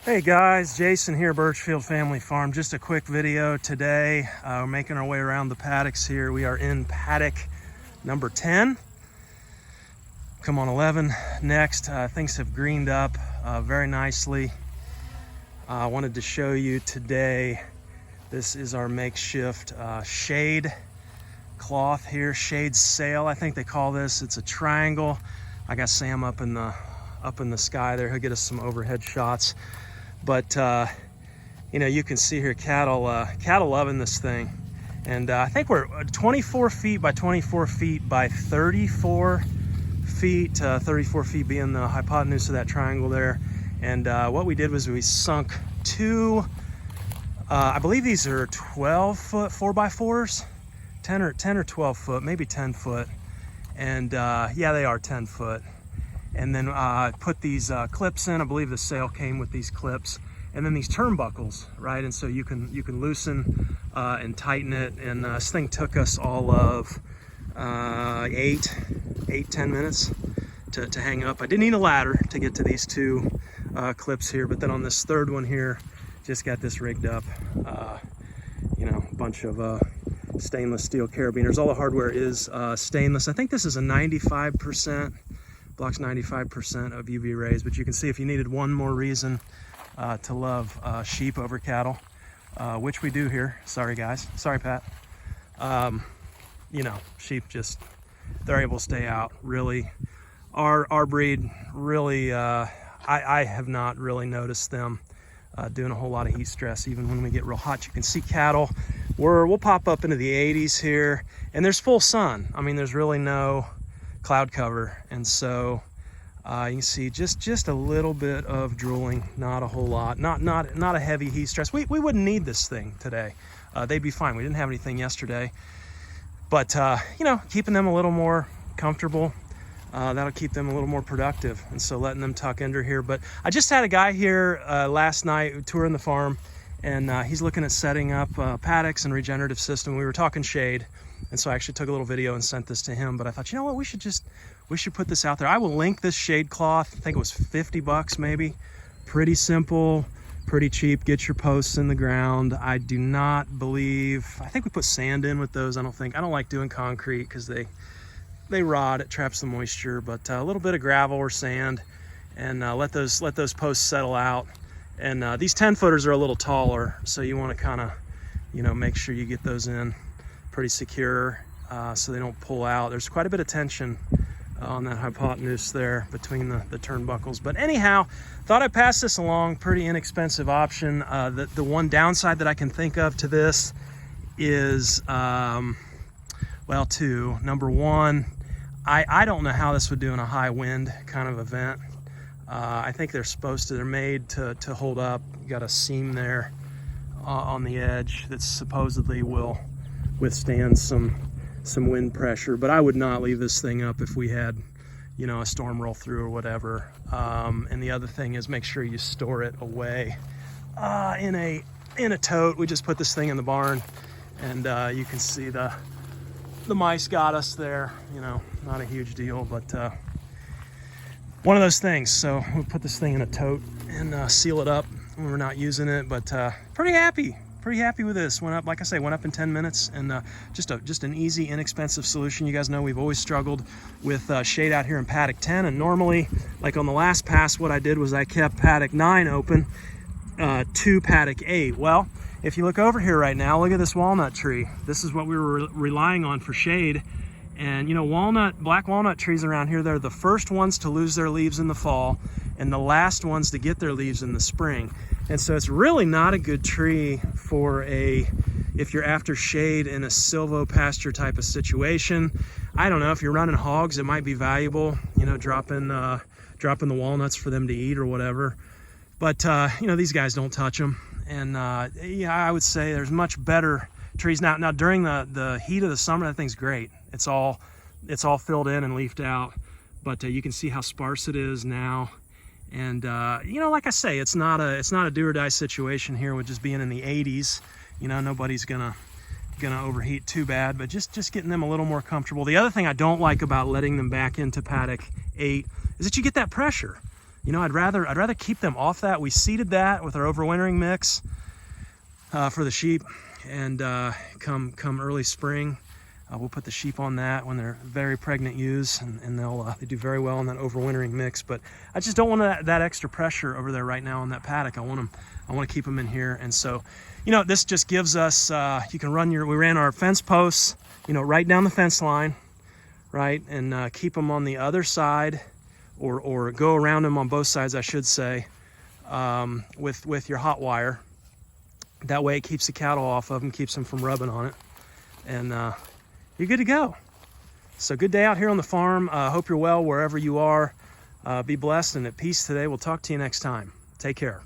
Hey guys, Jason here, Birchfield Family Farm. Just a quick video today. We're making our way around the paddocks here. We are in paddock number 10. Come on 11 next. Things have greened up very nicely. I wanted to show you today, this is our makeshift shade cloth here, shade sail, I think they call this. It's a triangle. I got Sam up in the sky there. He'll get us some overhead shots. But you know, you can see here cattle loving this thing. And I think we're 24 feet by 24 feet by 34 feet, 34 feet being the hypotenuse of that triangle there. And what we did was we sunk two, I believe these are 12 foot 4x4s, 10 or 12 foot, maybe 10 foot. And yeah, they are 10 foot. And then put these clips in. I believe the sail came with these clips, and then these turnbuckles, right? And so you can loosen and tighten it. And this thing took us all of 10 minutes to hang up. I didn't need a ladder to get to these two clips here, but then on this third one here, just got this rigged up. You know, a bunch of stainless steel carabiners. All the hardware is stainless. I think this is a 95%. Blocks 95% of UV rays, but you can see if you needed one more reason to love sheep over cattle, which we do here. Sorry guys, sorry Pat. You know, sheep just, they're able to stay out. Really, our breed really, I have not really noticed them doing a whole lot of heat stress, even when we get real hot. You can see cattle, we'll pop up into the 80s here, and there's full sun. I mean, there's really no cloud cover, and so you can see just a little bit of drooling, not a whole lot, not a heavy heat stress. We wouldn't need this thing today. They'd be fine. We didn't have anything yesterday, but you know, keeping them a little more comfortable, that'll keep them a little more productive, and so letting them tuck under here. But I just had a guy here last night touring the farm, and he's looking at setting up paddocks and regenerative system. We were talking shade, and so I actually took a little video and sent this to him. But I thought, you know what, we should put this out there. I will link this shade cloth. I think it was 50 bucks maybe. Pretty simple, pretty cheap. Get your posts in the ground. I do not believe, I think we put sand in with those. I don't like doing concrete because they rot, it traps the moisture. But a little bit of gravel or sand, and let those posts settle out. And these 10 footers are a little taller, so you want to kind of, you know, make sure you get those in pretty secure so they don't pull out. There's quite a bit of tension on that hypotenuse there between the turnbuckles. But anyhow, thought I'd pass this along. Pretty inexpensive option. The one downside that I can think of to this is, well, two. Number one, I don't know how this would do in a high wind kind of event. I think they're made to hold up. You got a seam there on the edge that supposedly will withstand some wind pressure, but I would not leave this thing up if we had, you know, a storm roll through or whatever. And the other thing is, make sure you store it away in a tote. We just put this thing in the barn, and you can see the mice got us there. You know, not a huge deal, but one of those things. So we'll put this thing in a tote and seal it up when we're not using it. But pretty happy with this. Went up, like I say, went up in 10 minutes, and just an easy, inexpensive solution. You guys know we've always struggled with shade out here in paddock 10, and normally, like on the last pass, what I did was I kept paddock 9 open to paddock 8. Well, if you look over here right now, look at this walnut tree. This is what we were relying on for shade. And you know, black walnut trees around here, they're the first ones to lose their leaves in the fall and the last ones to get their leaves in the spring. And so it's really not a good tree for if you're after shade in a silvopasture type of situation. I don't know, if you're running hogs, it might be valuable, you know, dropping the walnuts for them to eat or whatever. But you know, these guys don't touch them. And yeah, I would say there's much better trees now. During the heat of the summer, that thing's great. It's all filled in and leafed out. But you can see how sparse it is now. And you know, like I say, it's not a do or die situation here with just being in the 80s. You know, nobody's gonna overheat too bad, but just getting them a little more comfortable. The other thing I don't like about letting them back into paddock 8 is that you get that pressure. You know, I'd rather keep them off that. We seeded that with our overwintering mix for the sheep, and come early spring, we'll put the sheep on that when they're very pregnant ewes, and they do very well in that overwintering mix. But I just don't want that extra pressure over there right now on that paddock. I want to keep them in here. And so, you know, this just gives us, you can run we ran our fence posts, you know, right down the fence line, right, and keep them on the other side, or go around them on both sides, I should say, with your hot wire. That way it keeps the cattle off of them, keeps them from rubbing on it, and you're good to go. So good day out here on the farm. Hope you're well wherever you are. Be blessed and at peace today. We'll talk to you next time. Take care.